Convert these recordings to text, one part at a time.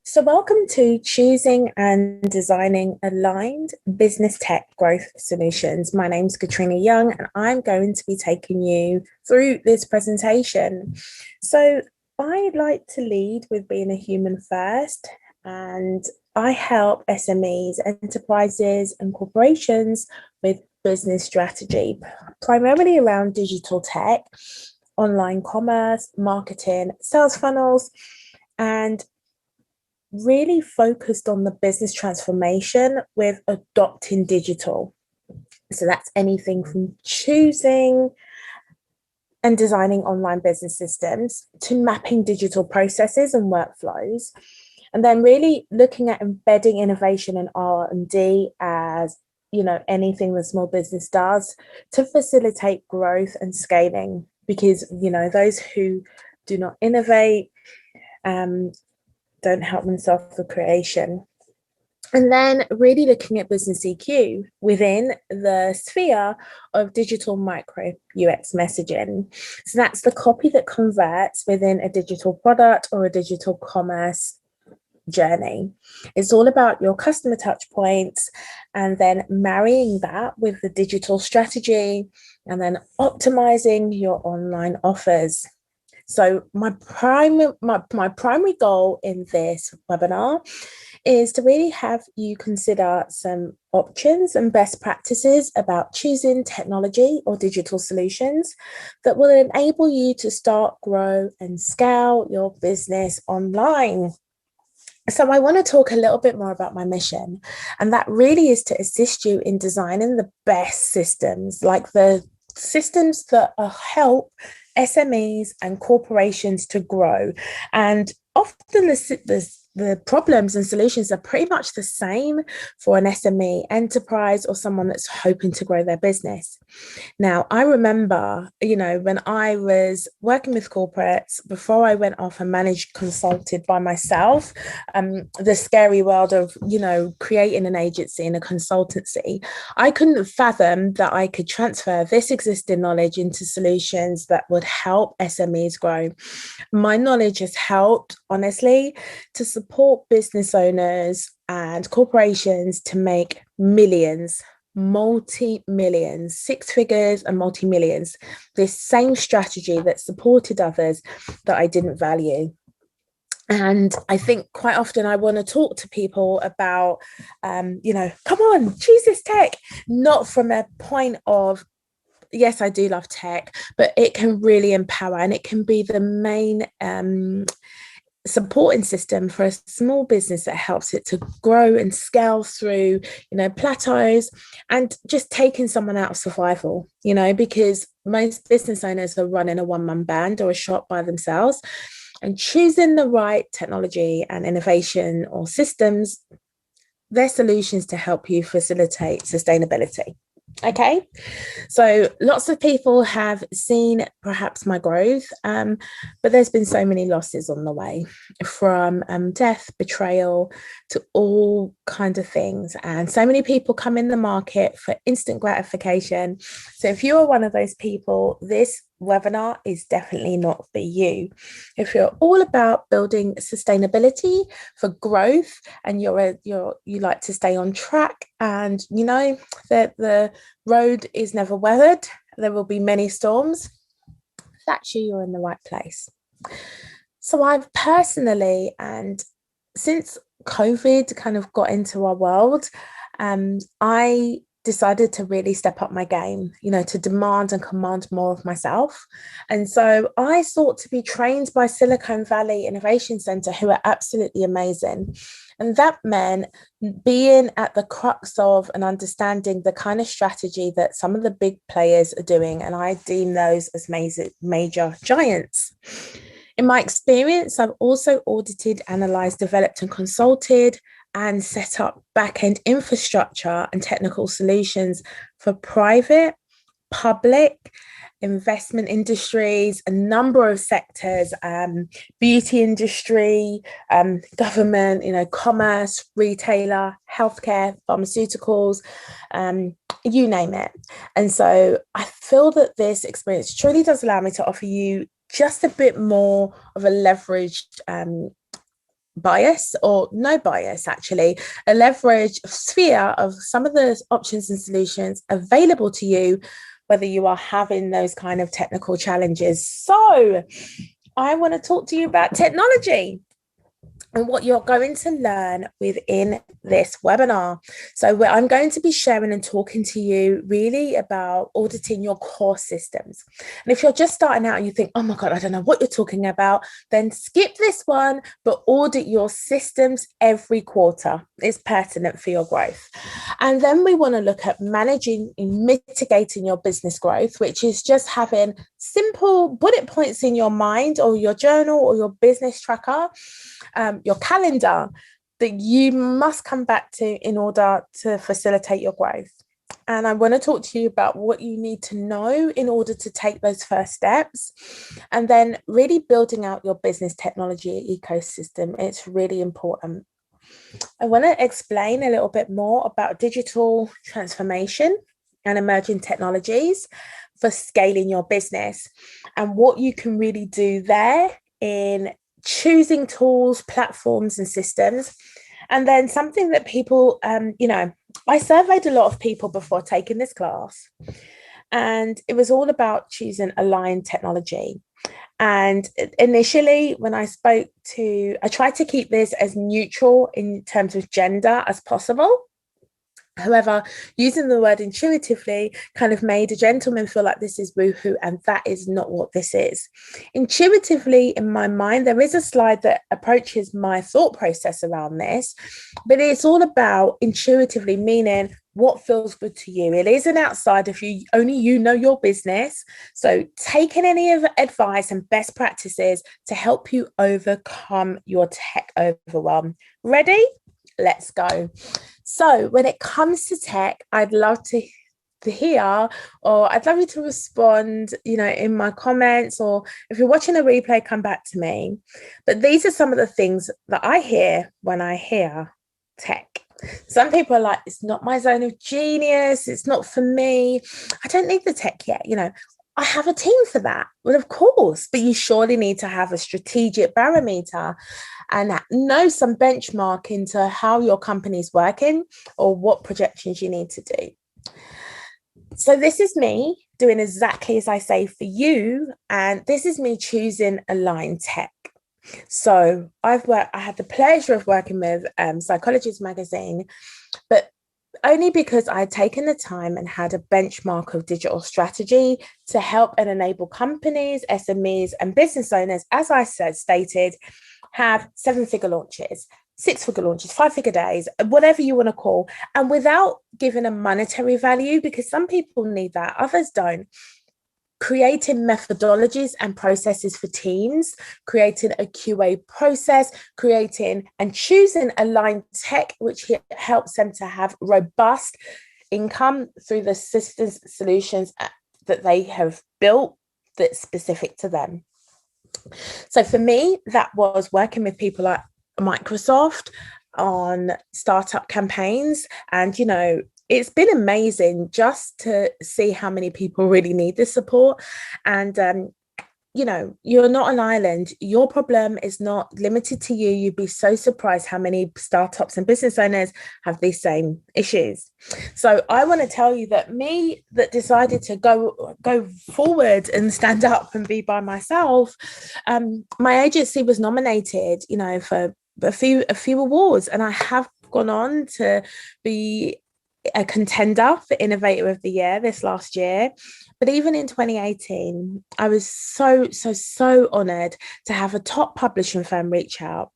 So, welcome to Choosing and Designing Aligned Business Tech Growth Solutions. My name's Katrina Young, and I'm going to be taking you through this presentation. So, I like to lead with being a human first, and I help SMEs, enterprises, and corporations with business strategy, primarily around digital tech, online commerce, marketing, sales funnels, and really focused on the business transformation with adopting digital. So that's anything from choosing and designing online business systems to mapping digital processes and workflows, and then really looking at embedding innovation and R&D as anything the small business does to facilitate growth and scaling, because those who do not innovate don't help themselves for creation. And then really looking at business EQ within the sphere of digital micro UX messaging. So that's the copy that converts within a digital product or a digital commerce journey. It's all about your customer touch points and then marrying that with the digital strategy and then optimizing your online offers. So my primary goal in this webinar is to really have you consider some options and best practices about choosing technology or digital solutions that will enable you to start, grow, and scale your business online. So I want to talk a little bit more about my mission, and that really is to assist you in designing the best systems, like the systems that help SMEs and corporations to grow. And often the problems and solutions are pretty much the same for an SME enterprise or someone that's hoping to grow their business. Now, I remember, when I was working with corporates, before I went off and managed consulted by myself, the scary world of, creating an agency and a consultancy, I couldn't fathom that I could transfer this existing knowledge into solutions that would help SMEs grow. My knowledge has helped, honestly, to support business owners and corporations to make millions, multi-millions, six figures and multi-millions, this same strategy that supported others that I didn't value. And I think quite often I want to talk to people about, come on, choose this tech, not from a point of, yes, I do love tech, but it can really empower and it can be the main supporting system for a small business that helps it to grow and scale through, plateaus, and just taking someone out of survival, because most business owners are running a one-man band or a shop by themselves, and choosing the right technology and innovation or systems, they're solutions to help you facilitate sustainability. Okay, so lots of people have seen perhaps my growth, but there's been so many losses on the way, from death, betrayal, to all kinds of things. And so many people come in the market for instant gratification. So if you are one of those people, this webinar is definitely not for you. If you're all about building sustainability for growth, and you like to stay on track, and that the road is never weathered, there will be many storms, that's you're in the right place. So I've personally, and since COVID kind of got into our world, I decided to really step up my game, to demand and command more of myself. And so I sought to be trained by Silicon Valley Innovation Center, who are absolutely amazing. And that meant being at the crux of and understanding the kind of strategy that some of the big players are doing. And I deem those as major giants. In my experience, I've also audited, analysed, developed and consulted and set up back-end infrastructure and technical solutions for private, public, investment industries, a number of sectors, beauty industry, government, commerce, retailer, healthcare, pharmaceuticals, you name it. And so I feel that this experience truly does allow me to offer you just a bit more of a leveraged bias or no bias, actually, a leverage sphere of some of the options and solutions available to you, whether you are having those kind of technical challenges. So I want to talk to you about technology and what you're going to learn within this webinar. So I'm going to be sharing and talking to you really about auditing your core systems. And if you're just starting out and you think, oh my God, I don't know what you're talking about, then skip this one, but audit your systems every quarter. It's pertinent for your growth. And then we want to look at managing and mitigating your business growth, which is just having simple bullet points in your mind or your journal or your business tracker, your calendar, that you must come back to in order to facilitate your growth. And I want to talk to you about what you need to know in order to take those first steps, and then really building out your business technology ecosystem. It's really important. I want to explain a little bit more about digital transformation and emerging technologies for scaling your business and what you can really do there in choosing tools, platforms, and systems. And then something that people, I surveyed a lot of people before taking this class, and it was all about choosing aligned technology. And initially, when I tried to keep this as neutral in terms of gender as possible. However, using the word intuitively kind of made a gentleman feel like this is woohoo, and that is not what this is. Intuitively, in my mind, there is a slide that approaches my thought process around this, but it's all about intuitively, meaning what feels good to you. It is an outside if you only you know your business. So taking any of the advice and best practices to help you overcome your tech overwhelm. Ready? Let's go. So when it comes to tech, I'd love to hear, or I'd love you to respond, in my comments, or if you're watching a replay, come back to me. But these are some of the things that I hear when I hear tech. Some people are like, it's not my zone of genius. It's not for me. I don't need the tech yet. I have a team for that. Well, of course, but you surely need to have a strategic barometer and know some benchmark into how your company's working or what projections you need to do. So this is me doing exactly as I say for you, and this is me choosing aligned tech. So I had the pleasure of working with Psychologist Magazine, but only because I had taken the time and had a benchmark of digital strategy to help and enable companies, SMEs, and business owners, as I stated, have 7-figure launches, 6-figure launches, 5-figure days, whatever you want to call, and without giving a monetary value, because some people need that, others don't. Creating methodologies and processes for teams, creating a QA process, creating and choosing aligned tech, which helps them to have robust income through the systems solutions that they have built that's specific to them. So for me, that was working with people like Microsoft on startup campaigns. And, it's been amazing just to see how many people really need this support. And, you're not an island. Your problem is not limited to you. You'd be so surprised how many startups and business owners have these same issues. So I want to tell you that me that decided to go forward and stand up and be by myself, my agency was nominated, for a few awards, and I have gone on to be a contender for Innovator of the Year this last year. But even in 2018, I was so honored to have a top publishing firm reach out.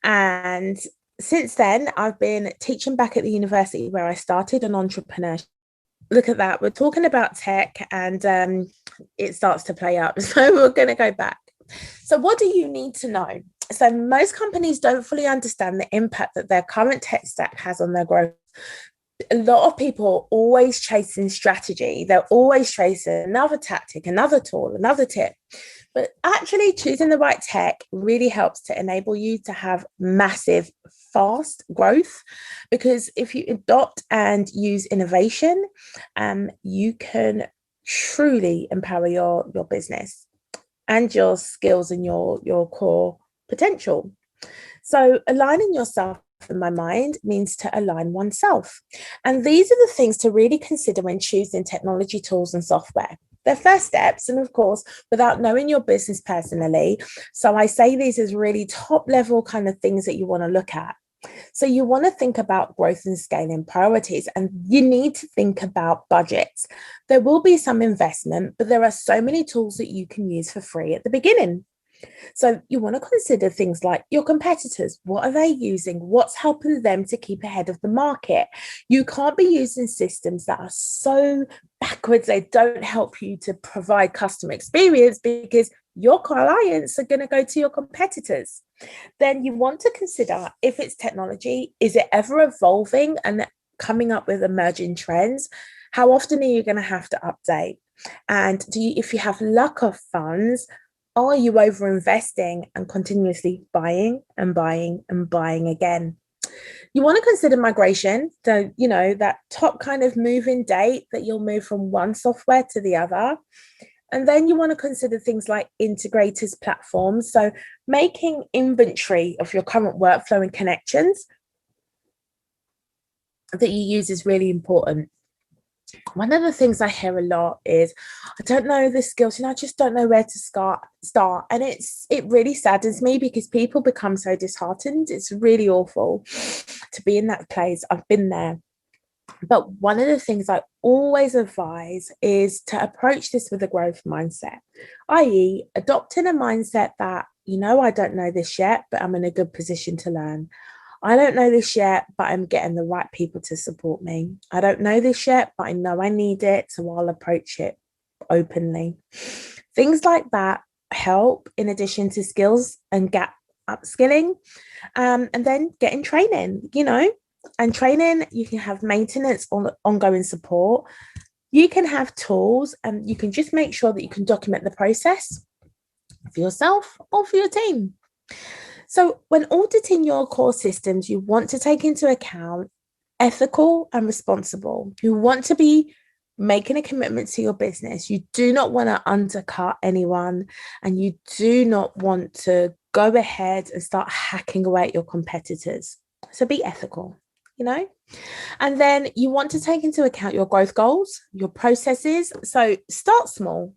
And since then, I've been teaching back at the university where I started on entrepreneurship. Look at that. We're talking about tech, and it starts to play up. So we're going to go back. So what do you need to know? So most companies don't fully understand the impact that their current tech stack has on their growth. A lot of people are always chasing strategy. They're always chasing another tactic, another tool, another tip. But actually choosing the right tech really helps to enable you to have massive, fast growth. Because if you adopt and use innovation, you can truly empower your business and your skills and your core potential. So aligning yourself, in my mind, means to align oneself. And these are the things to really consider when choosing technology tools and software. They're first steps, and of course, without knowing your business personally. So I say these as really top level kind of things that you want to look at. So you want to think about growth and scaling priorities, and you need to think about budgets. There will be some investment, but there are so many tools that you can use for free at the beginning. So you want to consider things like your competitors. What are they using? What's helping them to keep ahead of the market? You can't be using systems that are so backwards they don't help you to provide customer experience, because your clients are going to go to your competitors. Then you want to consider, if it's technology, is it ever evolving and coming up with emerging trends? How often are you going to have to update? And if you have lack of funds, are you over investing and continuously buying and buying and buying again? You want to consider migration. So, that top kind of moving date that you'll move from one software to the other. And then you want to consider things like integrators platforms. So making inventory of your current workflow and connections that you use is really important. One of the things I hear a lot is, I don't know the skills, I just don't know where to start. And it really saddens me, because people become so disheartened. It's really awful to be in that place. I've been there. But one of the things I always advise is to approach this with a growth mindset, i.e., adopting a mindset that, I don't know this yet, but I'm in a good position to learn. I don't know this yet, but I'm getting the right people to support me. I don't know this yet, but I know I need it, so I'll approach it openly. Things like that help, in addition to skills and gap upskilling, and then getting training, and training. You can have maintenance on ongoing support. You can have tools, and you can just make sure that you can document the process for yourself or for your team. So when auditing your core systems, you want to take into account ethical and responsible. You want to be making a commitment to your business. You do not want to undercut anyone, and you do not want to go ahead and start hacking away at your competitors. So be ethical, and then you want to take into account your growth goals, your processes. So start small.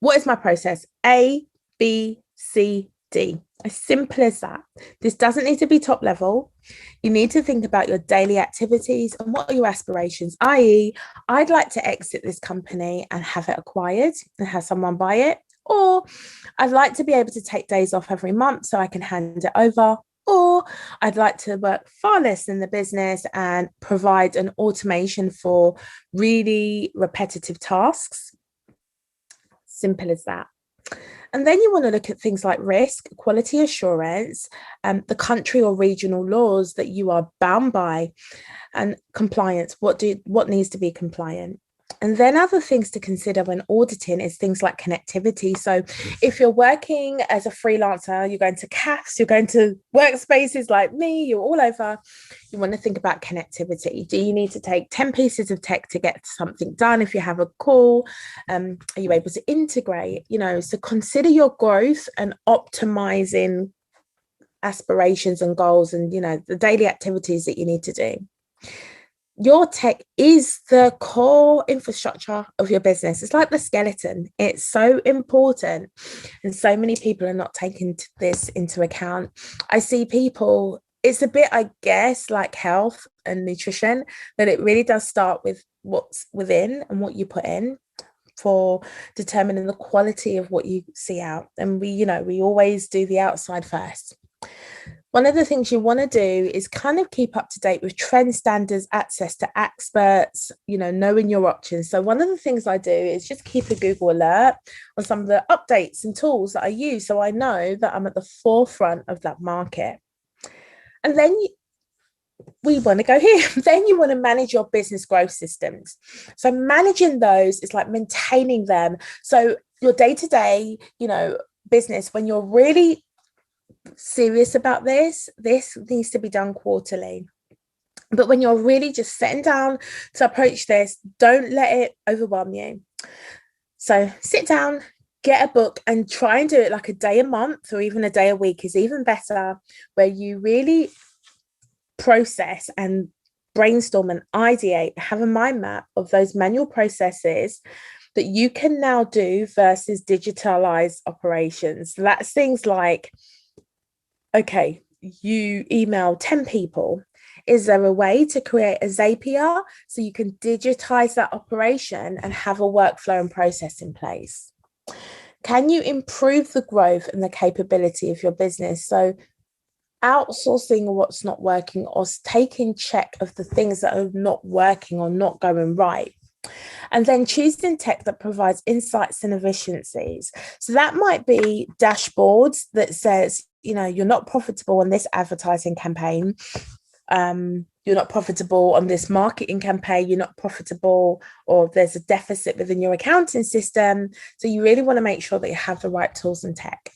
What is my process? A, B, C, D. As simple as that. This doesn't need to be top level. You need to think about your daily activities and what are your aspirations, i.e., I'd like to exit this company and have it acquired and have someone buy it. Or I'd like to be able to take days off every month so I can hand it over. Or I'd like to work far less in the business and provide an automation for really repetitive tasks. Simple as that. And then you want to look at things like risk, quality assurance, the country or regional laws that you are bound by, and compliance. What needs to be compliant? And then other things to consider when auditing is things like connectivity. So if you're working as a freelancer, you're going to CAFs, you're going to workspaces like me, you're all over, you want to think about connectivity. Do you need to take 10 pieces of tech to get something done? If you have a call, are you able to integrate? So consider your growth and optimizing aspirations and goals, and the daily activities that you need to do. Your tech is the core infrastructure of your business. It's like the skeleton. It's so important. And so many people are not taking this into account. I see people, it's a bit, I guess, like health and nutrition, that it really does start with what's within and what you put in for determining the quality of what you see out. And we always do the outside first. One of the things you want to do is kind of keep up to date with trend standards, access to experts, knowing your options. So one of the things I do is just keep a Google alert on some of the updates and tools that I use, so I know that I'm at the forefront of that market. And then we want to go here. Then you want to manage your business growth systems. So managing those is like maintaining them. So your day-to-day, business, when you're really serious about this needs to be done quarterly. But when you're really just sitting down to approach this, don't let it overwhelm you. So sit down, get a book and try and do it like a day a month or even a day a week is even better, where you really process and brainstorm and ideate, have a mind map of those manual processes that you can now do versus digitalized operations. That's things like, okay, you email 10 people. Is there a way to create a Zapier so you can digitize that operation and have a workflow and process in place? Can you improve the growth and the capability of your business? So outsourcing what's not working, or taking check of the things that are not working or not going right. And then choosing tech that provides insights and efficiencies. So that might be dashboards that says, you're not profitable on this advertising campaign. You're not profitable on this marketing campaign. You're not profitable, or there's a deficit within your accounting system. So you really want to make sure that you have the right tools and tech.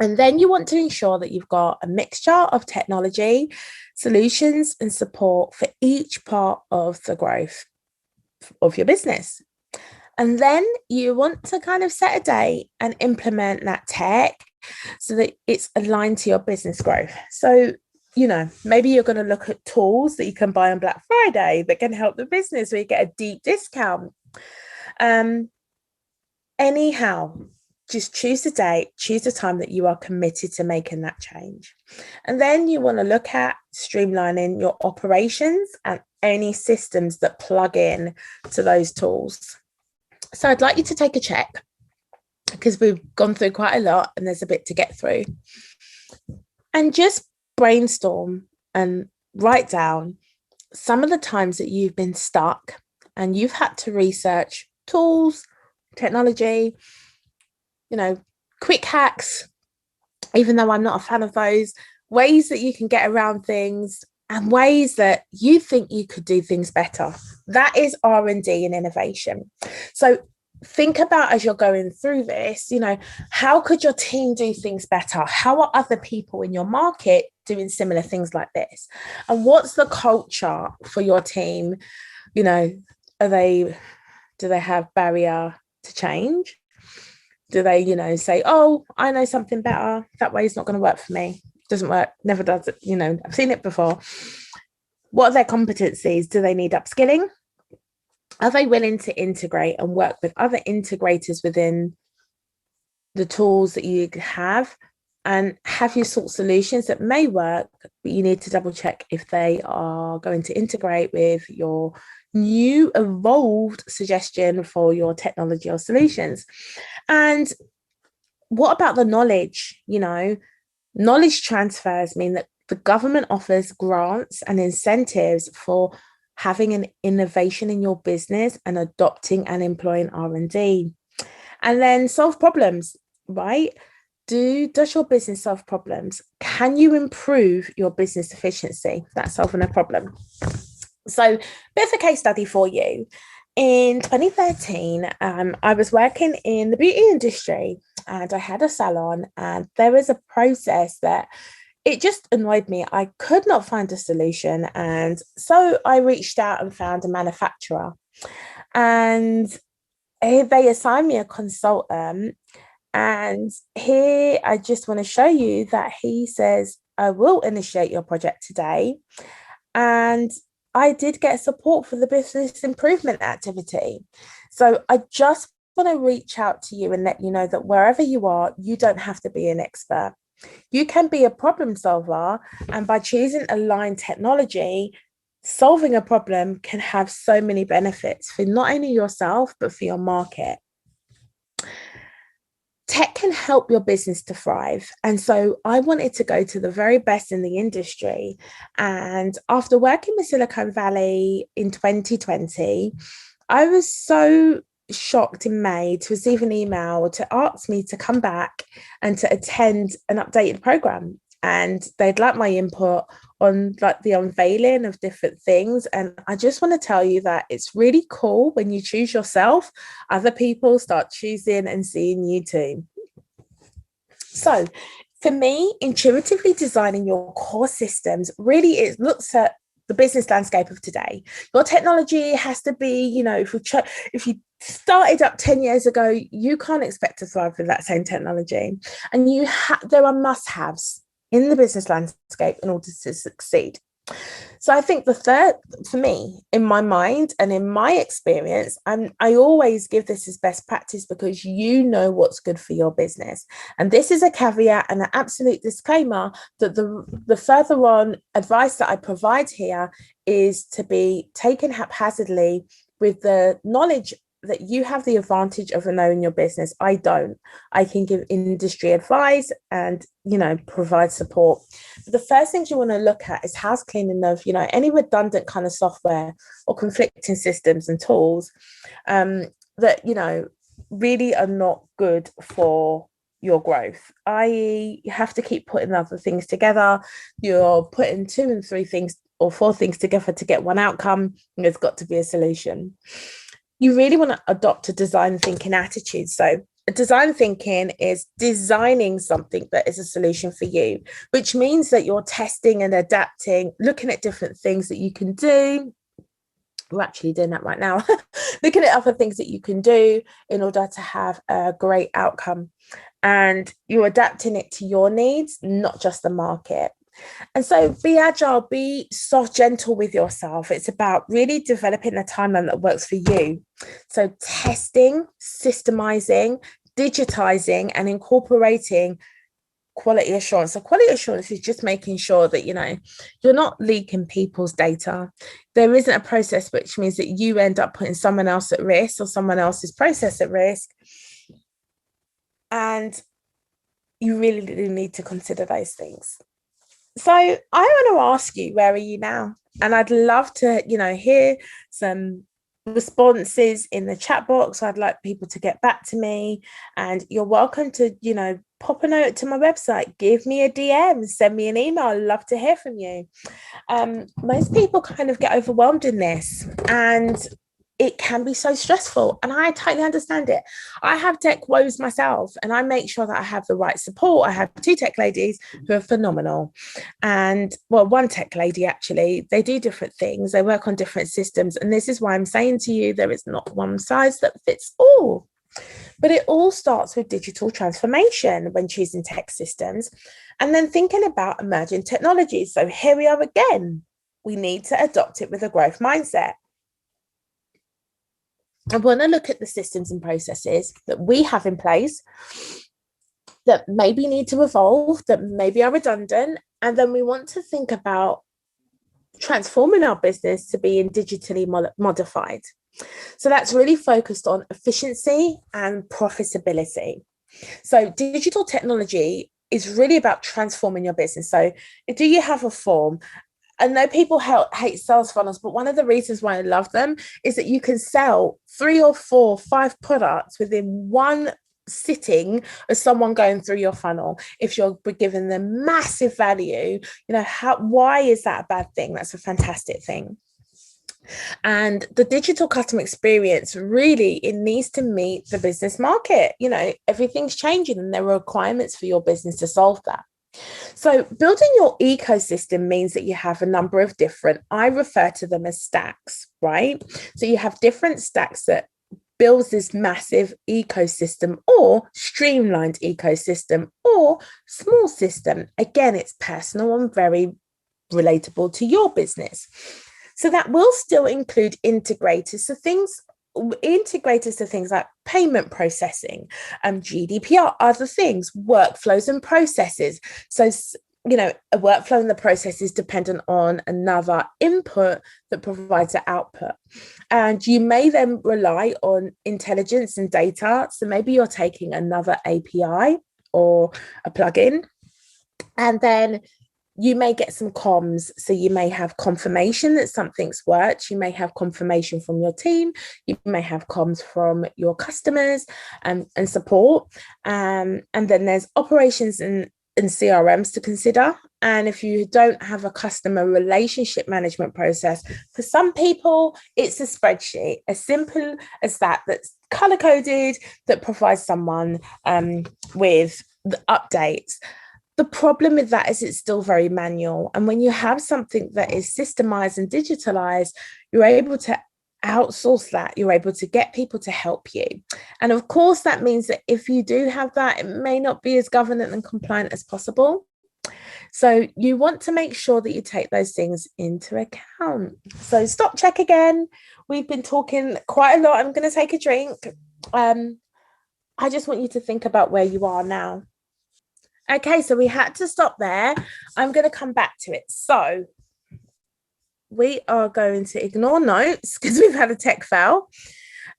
And then you want to ensure that you've got a mixture of technology, solutions, and support for each part of the growth of your business. And then you want to kind of set a date and implement that tech so that it's aligned to your business growth. So, maybe you're going to look at tools that you can buy on Black Friday that can help the business, where you get a deep discount. Anyhow, just choose a date, choose a time that you are committed to making that change. And then you want to look at streamlining your operations and any systems that plug in to those tools. So I'd like you to take a check, because we've gone through quite a lot and there's a bit to get through. And just brainstorm and write down some of the times that you've been stuck and you've had to research tools, technology, quick hacks, even though I'm not a fan of those, ways that you can get around things and ways that you think you could do things better. That is R&D and innovation. So think about, as you're going through this, how could your team do things better? How are other people in your market doing similar things like this? And what's the culture for your team? Do they have barrier to change? Do they, say, oh, I know something better, that way it's not going to work for me? Doesn't work, never does it. I've seen it before. What are their competencies? Do they need upskilling? Are they willing to integrate and work with other integrators within the tools that you have? And have you sought solutions that may work, but you need to double check if they are going to integrate with your new evolved suggestion for your technology or solutions? And what about the knowledge? Knowledge transfers mean that the government offers grants and incentives for having an innovation in your business and adopting and employing R&D. And then solve problems, right? Does your business solve problems? Can you improve your business efficiency? That's solving a problem. So, bit of a case study for you. In 2013, I was working in the beauty industry and I had a salon, and there was a process that it just annoyed me. I could not find a solution. And so I reached out and found a manufacturer, and they assigned me a consultant. And here I just want to show you that he says, I will initiate your project today. And I did get support for the business improvement activity. So I just want to reach out to you and let you know that wherever you are, you don't have to be an expert. You can be a problem solver, and by choosing aligned technology, solving a problem can have so many benefits for not only yourself, but for your market. Tech can help your business to thrive. And so I wanted to go to the very best in the industry. And after working with Silicon Valley in 2020, I was so shocked in May to receive an email to ask me to come back and to attend an updated program. And they'd like my input on like the unveiling of different things. And I just want to tell you that it's really cool when you choose yourself, other people start choosing and seeing you too. So for me, intuitively designing your core systems, really it looks at the business landscape of today. Your technology has to be, if you started up 10 years ago, you can't expect to thrive with that same technology. And there are must-haves in the business landscape in order to succeed. So I think the third, for me, in my mind and in my experience, I always give this as best practice because you know what's good for your business. And this is a caveat and an absolute disclaimer that the further on advice that I provide here is to be taken haphazardly with the knowledge that you have the advantage of knowing your business. I don't. I can give industry advice and, provide support. But the first things you want to look at is house cleaning of, any redundant kind of software or conflicting systems and tools that, really are not good for your growth, i.e. you have to keep putting other things together. You're putting 2 and 3 things or 4 things together to get one outcome, and there's got to be a solution. You really want to adopt a design thinking attitude. So design thinking is designing something that is a solution for you, which means that you're testing and adapting, looking at different things that you can do. We're actually doing that right now, looking at other things that you can do in order to have a great outcome. And you're adapting it to your needs, not just the market. And so be agile, be soft, gentle with yourself. It's about really developing a timeline that works for you. So testing, systemizing, digitizing, and incorporating quality assurance. So quality assurance is just making sure that, you're not leaking people's data. There isn't a process which means that you end up putting someone else at risk or someone else's process at risk. And you really need to consider those things. So I want to ask you, where are you now? And I'd love to, hear some responses in the chat box. I'd like people to get back to me, and you're welcome to, pop a note to my website, give me a DM, send me an email. I'd love to hear from you. Most people kind of get overwhelmed in this, and it can be so stressful, and I totally understand it. I have tech woes myself, and I make sure that I have the right support. I have 2 tech ladies who are phenomenal, and one tech lady, actually, they do different things. They work on different systems, and this is why I'm saying to you, there is not one size that fits all. But it all starts with digital transformation when choosing tech systems, and then thinking about emerging technologies. So here we are again. We need to adopt it with a growth mindset. I want to look at the systems and processes that we have in place that maybe need to evolve, that maybe are redundant. And then we want to think about transforming our business to be digitally modified. So that's really focused on efficiency and profitability. So digital technology is really about transforming your business. So do you have a form? I know people hate sales funnels, but one of the reasons why I love them is that you can sell 3 or 4, 5 products within one sitting of someone going through your funnel. If you're giving them massive value, why is that a bad thing? That's a fantastic thing. And the digital customer experience, really, it needs to meet the business market. Everything's changing, and there are requirements for your business to solve that. So building your ecosystem means that you have a number of different, I refer to them as stacks, right? So you have different stacks that builds this massive ecosystem or streamlined ecosystem or small system. Again, it's personal and very relatable to your business. So that will still include integrators. So integrators to things like payment processing, GDPR, other things, workflows and processes. So, a workflow and the process is dependent on another input that provides an output. And you may then rely on intelligence and data. So maybe you're taking another API or a plugin, and then you may get some comms. So you may have confirmation that something's worked. You may have confirmation from your team. You may have comms from your customers and support. And then there's operations and CRMs to consider. And if you don't have a customer relationship management process, for some people, it's a spreadsheet, as simple as that, that's color-coded, that provides someone with the updates. The problem with that is it's still very manual. And when you have something that is systemized and digitalized, you're able to outsource that. You're able to get people to help you. And of course, that means that if you do have that, it may not be as governant and compliant as possible. So you want to make sure that you take those things into account. So stop, check again. We've been talking quite a lot. I'm going to take a drink. I just want you to think about where you are now. Okay, so we had to stop there. I'm going to come back to it. So we are going to ignore notes because we've had a tech fail.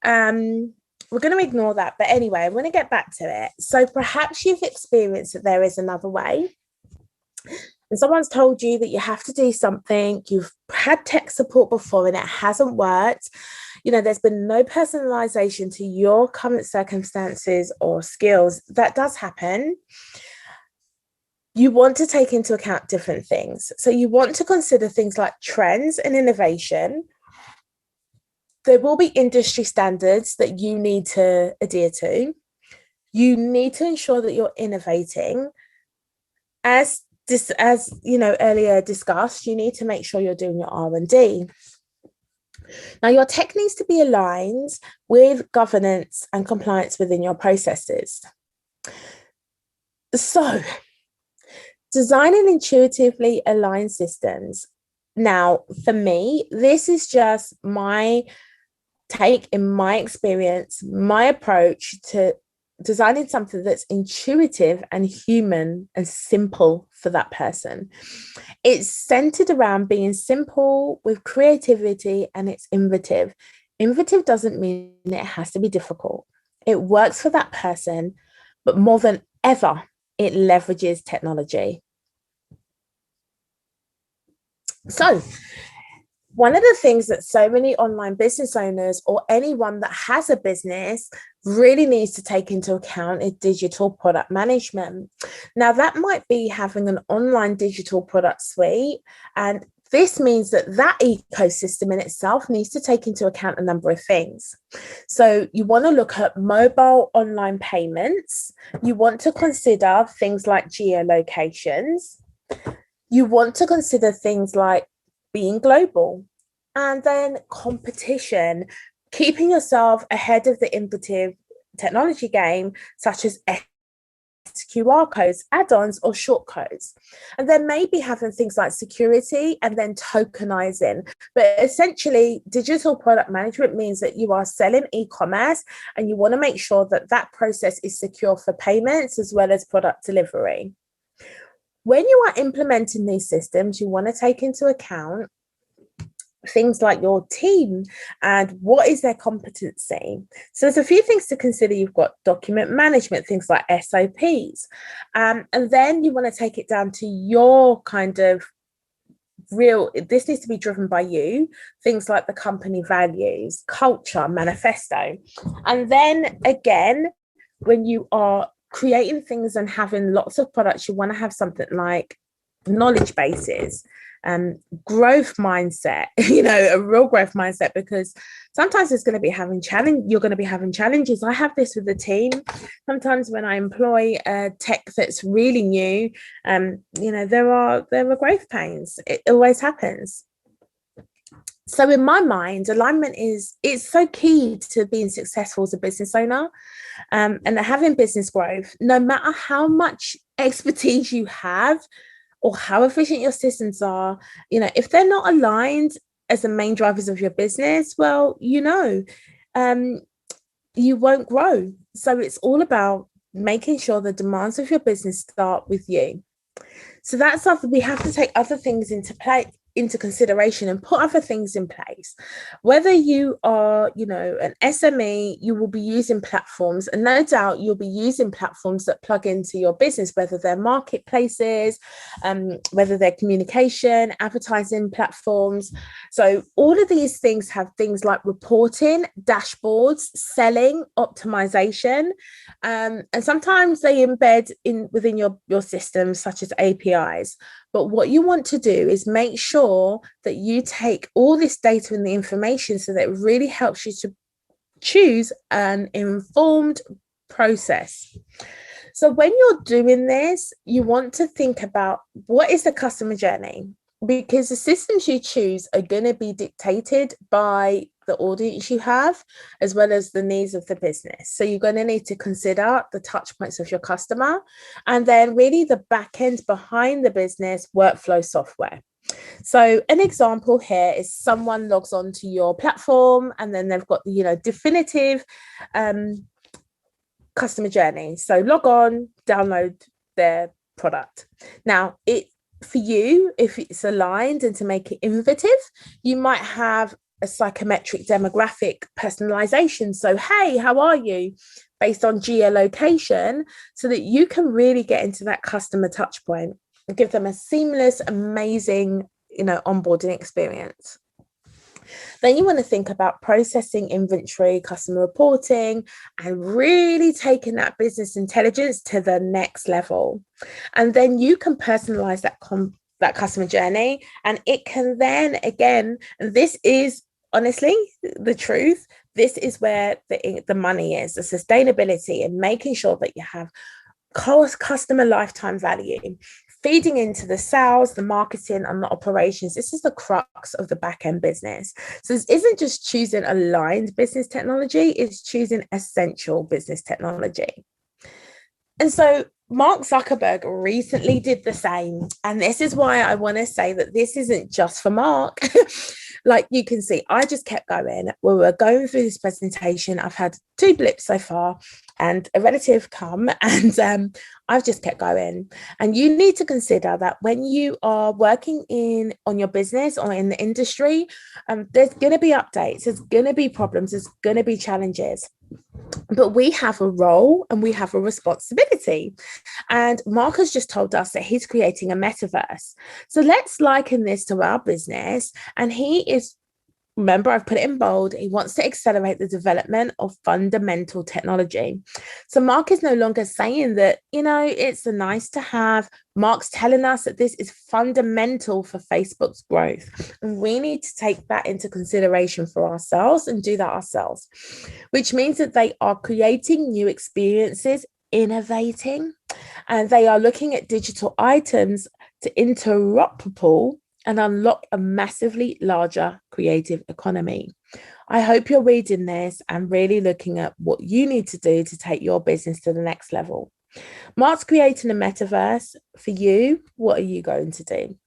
We're going to ignore that. But anyway, I'm going to get back to it. So perhaps you've experienced that there is another way. And someone's told you that you have to do something, you've had tech support before and it hasn't worked. There's been no personalization to your current circumstances or skills. That does happen. You want to take into account different things. So you want to consider things like trends and innovation. There will be industry standards that you need to adhere to. You need to ensure that you're innovating. As earlier discussed, you need to make sure you're doing your R&D. Now, your tech needs to be aligned with governance and compliance within your processes. So, designing intuitively aligned systems. Now, for me, this is just my take, in my experience, my approach to designing something that's intuitive and human and simple for that person. It's centered around being simple with creativity, and it's innovative. Innovative doesn't mean it has to be difficult. It works for that person, but more than ever, it leverages technology. So, one of the things that so many online business owners or anyone that has a business really needs to take into account is digital product management. Now, that might be having an online digital product suite, and this means that ecosystem in itself needs to take into account a number of things. So you want to look at mobile online payments. You want to consider things like geolocations. You want to consider things like being global, and then competition, keeping yourself ahead of the innovative technology game, such as QR codes, add-ons, or shortcodes. And then maybe having things like security and then tokenizing. But essentially, digital product management means that you are selling e-commerce and you want to make sure that that process is secure for payments as well as product delivery. When you are implementing these systems, you want to take into account things like your team and what is their competency. So there's a few things to consider. You've got document management, things like SOPs, and then you want to take it down to your kind of this needs to be driven by you, things like the company values, culture, manifesto. And then again, when you are creating things and having lots of products, you want to have something like knowledge bases, growth mindset, a real growth mindset, because sometimes you're going to be having challenges. I have this with the team. Sometimes when I employ tech that's really new, there are growth pains. It always happens. So in my mind, alignment it's so key to being successful as a business owner, and having business growth. No matter how much expertise you have or how efficient your systems are, if they're not aligned as the main drivers of your business, well, you won't grow. So it's all about making sure the demands of your business start with you. So that's something we have to take other things into consideration and put other things in place. Whether you are, an SME, you will be using platforms, and no doubt you'll be using platforms that plug into your business, whether they're marketplaces, whether they're communication, advertising platforms. So all of these things have things like reporting, dashboards, selling, optimization, and sometimes they embed within your systems, such as APIs. But what you want to do is make sure that you take all this data and the information so that it really helps you to choose an informed process. So when you're doing this, you want to think about what is the customer journey, because the systems you choose are going to be dictated by the audience you have, as well as the needs of the business. So you're going to need to consider the touch points of your customer, and then really the back end behind the business workflow software. So an example here is someone logs onto your platform and then they've got the, definitive customer journey. So log on, download their product. Now, for you, if it's aligned and to make it innovative, you might have a psychometric demographic personalization. So, hey, how are you? Based on geolocation, so that you can really get into that customer touch point and give them a seamless, amazing, onboarding experience. Then you want to think about processing inventory, customer reporting, and really taking that business intelligence to the next level. And then you can personalize that customer journey, and it can then, again, and this is honestly the truth, this is where the money is, the sustainability, and making sure that you have customer lifetime value feeding into the sales, the marketing, and the operations. This is the crux of the back end business. So this isn't just choosing aligned business technology, it's choosing essential business technology. And so Mark Zuckerberg recently did the same. And this is why I want to say that this isn't just for Mark. Like you can see, I just kept going. We were going through this presentation. I've had 2 blips so far and a relative come, and I've just kept going. And you need to consider that when you are working on your business or in the industry, there's going to be updates, there's going to be problems, there's going to be challenges. But we have a role and we have a responsibility. And Mark has just told us that he's creating a metaverse. So let's liken this to our business. And remember, I've put it in bold, he wants to accelerate the development of fundamental technology. So Mark is no longer saying that, it's a nice to have. Mark's telling us that this is fundamental for Facebook's growth. And we need to take that into consideration for ourselves and do that ourselves, which means that they are creating new experiences, innovating, and they are looking at digital items to interoperable and unlock a massively larger creative economy. I hope you're reading this and really looking at what you need to do to take your business to the next level. Mark's creating a metaverse for you. What are you going to do?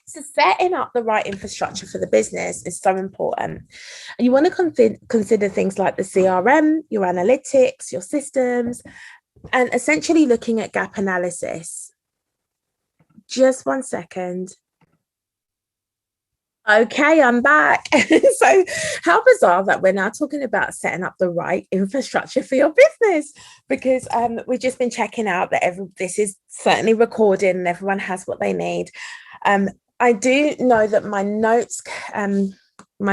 So setting up the right infrastructure for the business is so important. And you want to consider things like the CRM, your analytics, your systems, and essentially looking at gap analysis. Just 1 second. Okay, I'm back. So how bizarre that we're now talking about setting up the right infrastructure for your business, because we've just been checking out that this is certainly recorded and everyone has what they need. I do know that my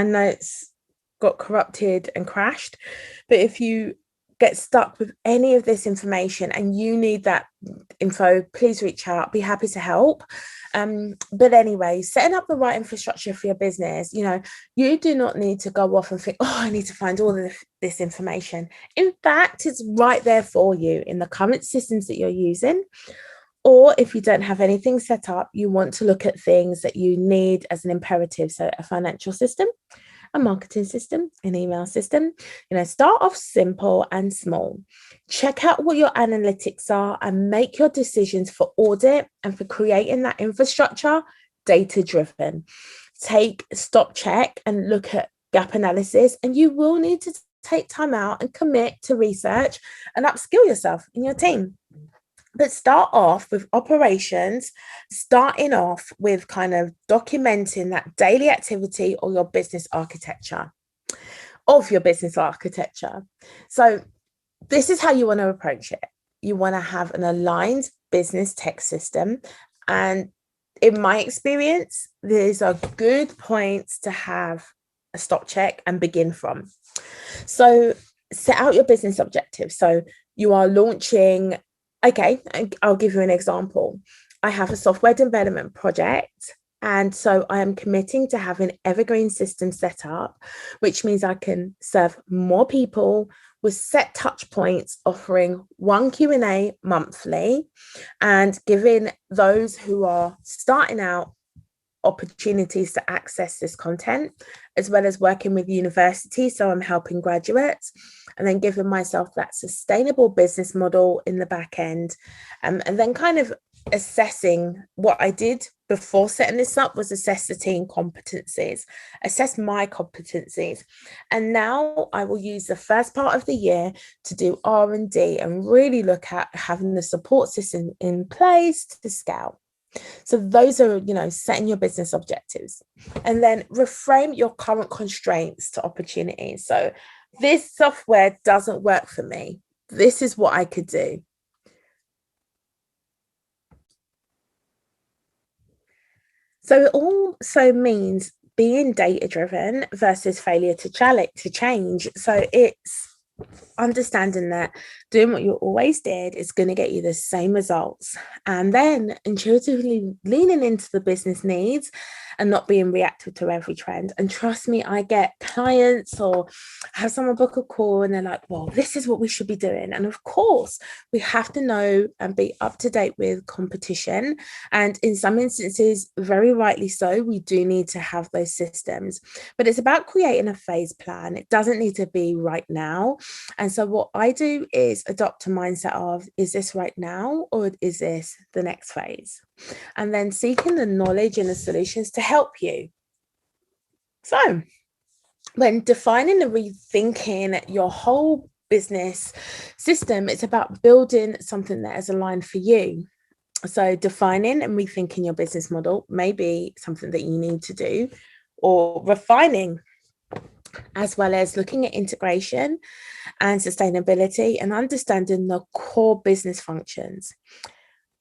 notes got corrupted and crashed, but if you get stuck with any of this information and you need that info, please reach out. Be happy to help. But anyway, setting up the right infrastructure for your business, you do not need to go off and think, I need to find all of this information. In fact, it's right there for you in the current systems that you're using. Or if you don't have anything set up, you want to look at things that you need as an imperative. So a financial system, a marketing system, an email system. Start off simple and small. Check out what your analytics are and make your decisions for audit and for creating that infrastructure data-driven. Stop, check, and look at gap analysis. And you will need to take time out and commit to research and upskill yourself in your team. But start off with operations, starting off with kind of documenting that daily activity or your business architecture of your business architecture. So this is how you want to approach it. You want to have an aligned business tech system. And in my experience, these are good points to have a stop check and begin from. So set out your business objectives. So you are launching. Okay, I'll give you an example. I have a software development project, and so I am committing to have an evergreen system set up, which means I can serve more people with set touch points, offering 1 Q&A monthly and giving those who are starting out opportunities to access this content, as well as working with universities. So I'm helping graduates, and then giving myself that sustainable business model in the back end. And then kind of assessing what I did before setting this up was assess the team competencies, assess my competencies. And now I will use the first part of the year to do R&D and really look at having the support system in place to scale. So those are, setting your business objectives, and then reframe your current constraints to opportunities. So this software doesn't work for me. This is what I could do. So it also means being data driven versus failure to change. So it's understanding that doing what you always did is going to get you the same results, and then intuitively leaning into the business needs and not being reactive to every trend. And trust me, I get clients or have someone book a call and they're like, well, this is what we should be doing. And of course, we have to know and be up to date with competition. And in some instances, very rightly so, we do need to have those systems. But it's about creating a phase plan. It doesn't need to be right now. And so what I do is adopt a mindset of, is this right now, or is this the next phase? And then seeking the knowledge and the solutions to help you. So when defining and rethinking your whole business system, it's about building something that is aligned for you. So defining and rethinking your business model may be something that you need to do, or refining, as well as looking at integration and sustainability and understanding the core business functions.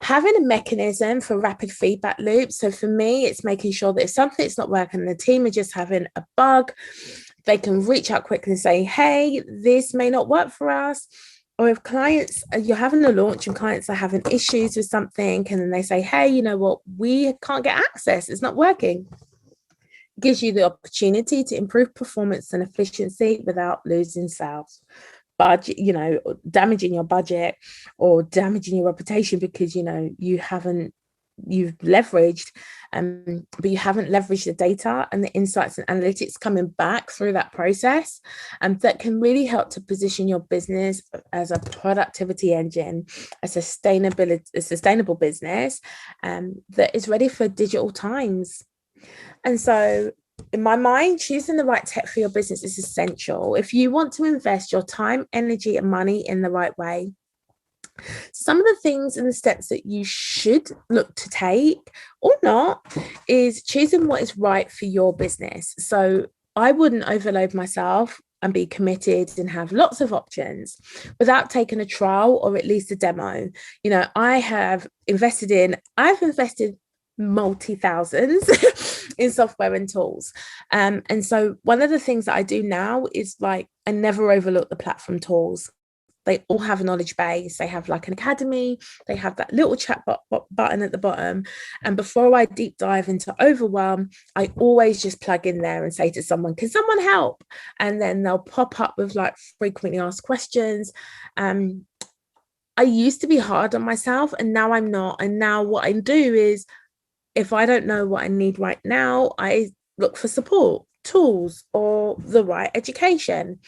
Having a mechanism for rapid feedback loops. So for me, it's making sure that if something's not working, the team are just having a bug, they can reach out quickly and say, hey, this may not work for us. Or if clients, you're having a launch and clients are having issues with something, and then they say, hey, you know what, we can't get access, it's not working. It gives you the opportunity to improve performance and efficiency without losing sales. Budget, damaging your budget or damaging your reputation because you've leveraged, but you haven't leveraged the data and the insights and analytics coming back through that process, and that can really help to position your business as a productivity engine, a sustainable business that is ready for digital times. And so in my mind, choosing the right tech for your business is essential if you want to invest your time, energy, and money in the right way. Some of the things and the steps that you should look to take or not is choosing what is right for your business. So I wouldn't overload myself and be committed and have lots of options without taking a trial or at least a demo. I've invested multi-thousands in software and tools. And so one of the things that I do now is I never overlook the platform tools. They all have a knowledge base. They have an academy. They have that little chat button at the bottom. And before I deep dive into overwhelm, I always just plug in there and say to someone, can someone help? And then they'll pop up with frequently asked questions. I used to be hard on myself, and now I'm not. And now what I do is, if I don't know what I need right now, I look for support, tools, or the right education.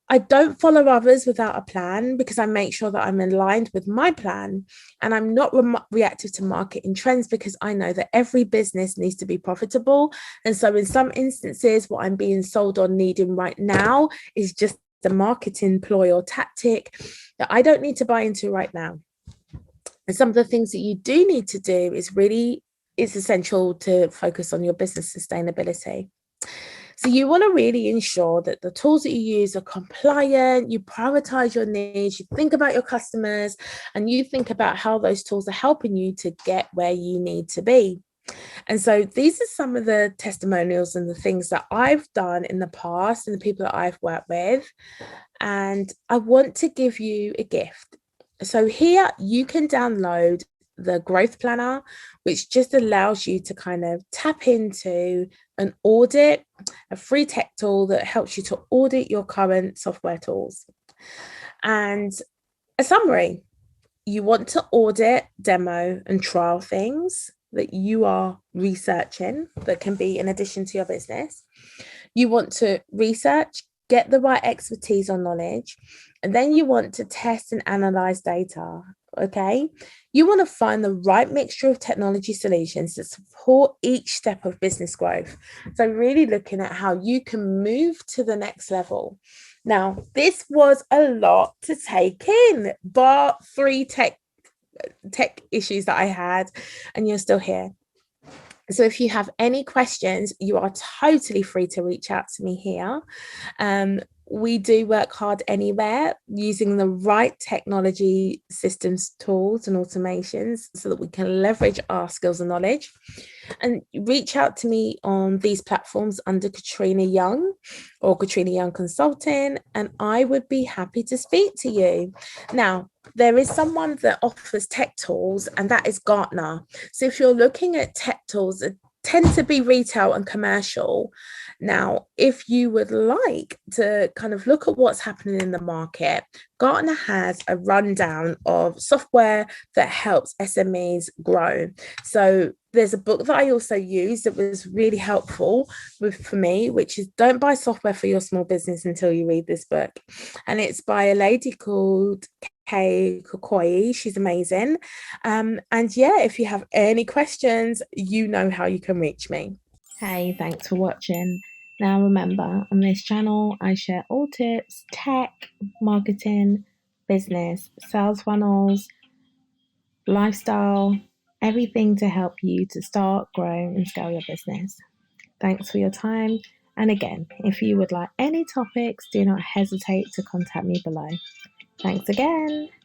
I don't follow others without a plan because I make sure that I'm aligned with my plan, and I'm not reactive to marketing trends because I know that every business needs to be profitable. And so in some instances, what I'm being sold on needing right now is just the marketing ploy or tactic that I don't need to buy into right now. And some of the things that you do need to do it's essential to focus on your business sustainability. So you want to really ensure that the tools that you use are compliant, you prioritize your needs, you think about your customers, and you think about how those tools are helping you to get where you need to be. And so these are some of the testimonials and the things that I've done in the past and the people that I've worked with. And I want to give you a gift. So here you can download the growth planner, which just allows you to kind of tap into an audit, a free tech tool that helps you to audit your current software tools. And a summary: you want to audit, demo, and trial things. that you are researching that can be in addition to your business. You want to research, get the right expertise or knowledge, and then you want to test and analyze data. Okay. You want to find the right mixture of technology solutions that support each step of business growth. So, really looking at how you can move to the next level. Now, this was a lot to take in, but 3 tech issues that I had, and you're still here. So if you have any questions, you are totally free to reach out to me here. We do work hard anywhere using the right technology systems, tools, and automations so that we can leverage our skills and knowledge. And reach out to me on these platforms under Katrina Young or Katrina Young Consulting, and I would be happy to speak to you. Now, there is someone that offers tech tools, and that is Gartner. So if you're looking at tech tools that tend to be retail and commercial. Now, if you would like to kind of look at what's happening in the market, Gartner has a rundown of software that helps SMEs grow. So there's a book that I also use that was really helpful for me, which is Don't Buy Software for Your Small Business Until You Read This Book. And it's by a lady called Kay Kokoyi. She's amazing. And yeah, if you have any questions, you know how you can reach me. Hey, thanks for watching. Now remember, on this channel, I share all tips, tech, marketing, business, sales funnels, lifestyle, everything to help you to start, grow, and scale your business. Thanks for your time. And again, if you would like any topics, do not hesitate to contact me below. Thanks again.